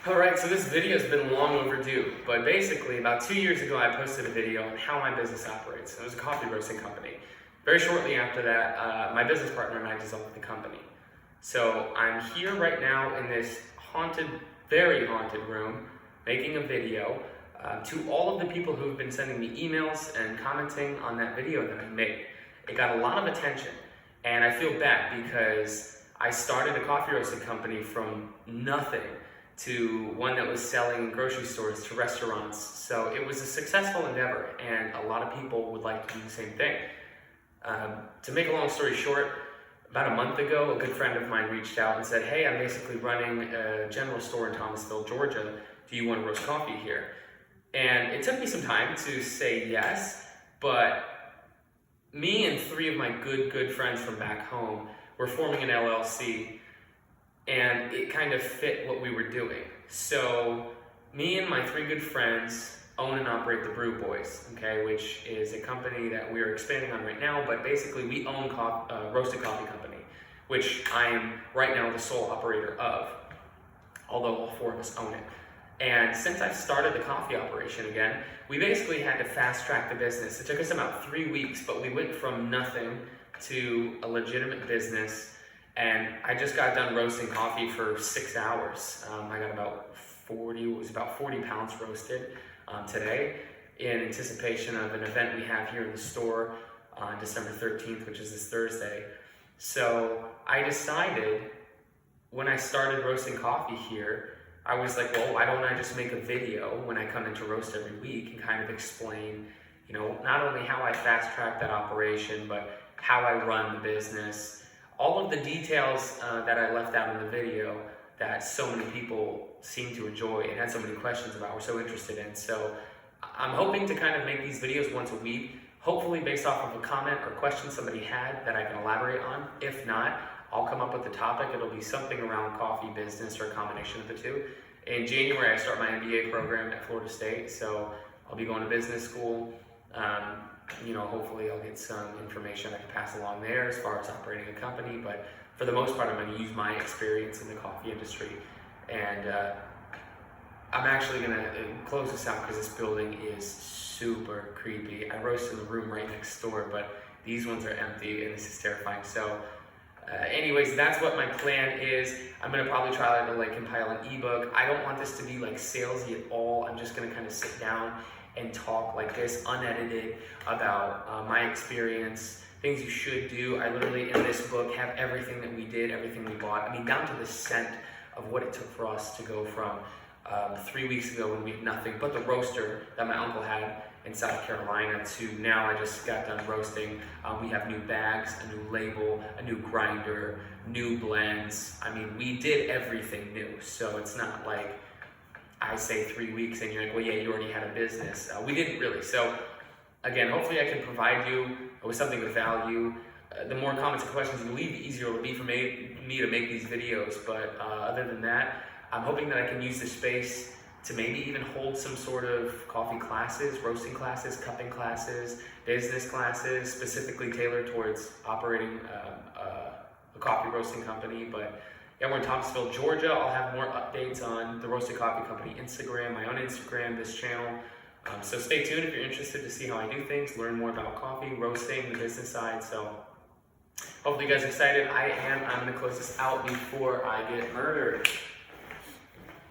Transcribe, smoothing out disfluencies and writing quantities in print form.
Alright, so this video has been long overdue, but basically about 2 years ago I posted a video on how my business operates. It was a coffee roasting company. Very shortly after that, my business partner and I dissolved the company. So I'm here right now in this haunted, very haunted room, making a video to all of the people who've been sending me emails and commenting on that video that I made. It got a lot of attention, and I feel bad because I started a coffee roasting company from nothing to one that was selling in grocery stores to restaurants. So it was a successful endeavor, and a lot of people would like to do the same thing. To make a long story short, about a month ago, a good friend of mine reached out and said, "Hey, I'm basically running a general store in Thomasville, Georgia. Do you want to roast coffee here?" And it took me some time to say yes, but me and three of my good friends from back home were forming an LLC, and it kind of fit what we were doing. So me and my three good friends own and operate the Brew Boys, okay, which is a company that we're expanding on right now, but basically we own Roasted Coffee Company, which I am right now the sole operator of, although all four of us own it. And since I've started the coffee operation again, we basically had to fast track the business. It took us about 3 weeks, but we went from nothing to a legitimate business. And I just got done roasting coffee for 6 hours. I got about 40 pounds roasted today in anticipation of an event we have here in the store on December 13th, which is this Thursday. So I decided when I started roasting coffee here, I was like, well, why don't I just make a video when I come in to roast every week and kind of explain, not only how I fast track that operation, but how I run the business. All of the details that I left out in the video that so many people seem to enjoy and had so many questions about, were so interested in. So I'm hoping to kind of make these videos once a week, hopefully based off of a comment or question somebody had that I can elaborate on. If not, I'll come up with the topic. It'll be something around coffee business or a combination of the two. In January, I start my MBA program at Florida State, so I'll be going to business school. Hopefully I'll get some information I can pass along there as far as operating a company, but for the most part, I'm going to use my experience in the coffee industry. And I'm actually going to close this out because this building is super creepy. I roast in the room right next door, but these ones are empty and this is terrifying. So anyways, that's what my plan is. I'm going to probably try to compile an ebook. I don't want this to be salesy at all. I'm just going to kind of sit down and talk like this, unedited, about my experience, things you should do. I literally, in this book, have everything that we did, everything we bought. I mean, down to the cent of what it took for us to go from 3 weeks ago when we had nothing but the roaster that my uncle had in South Carolina to now I just got done roasting. We have new bags, a new label, a new grinder, new blends. I mean, we did everything new. So it's not like I say 3 weeks and you're like, well, yeah, you already had a business. We didn't really. So again, hopefully I can provide you with something of value. The more comments and questions you leave, the easier it will be for me to make these videos. But other than that, I'm hoping that I can use this space to maybe even hold some sort of coffee classes, roasting classes, cupping classes, business classes, specifically tailored towards operating a coffee roasting company. But yeah, we're in Thomasville, Georgia. I'll have more updates on the Roasted Coffee Company Instagram, my own Instagram, this channel. So stay tuned if you're interested to see how I do things, learn more about coffee, roasting, the business side. So hopefully you guys are excited. I am. I'm going to close this out before I get murdered.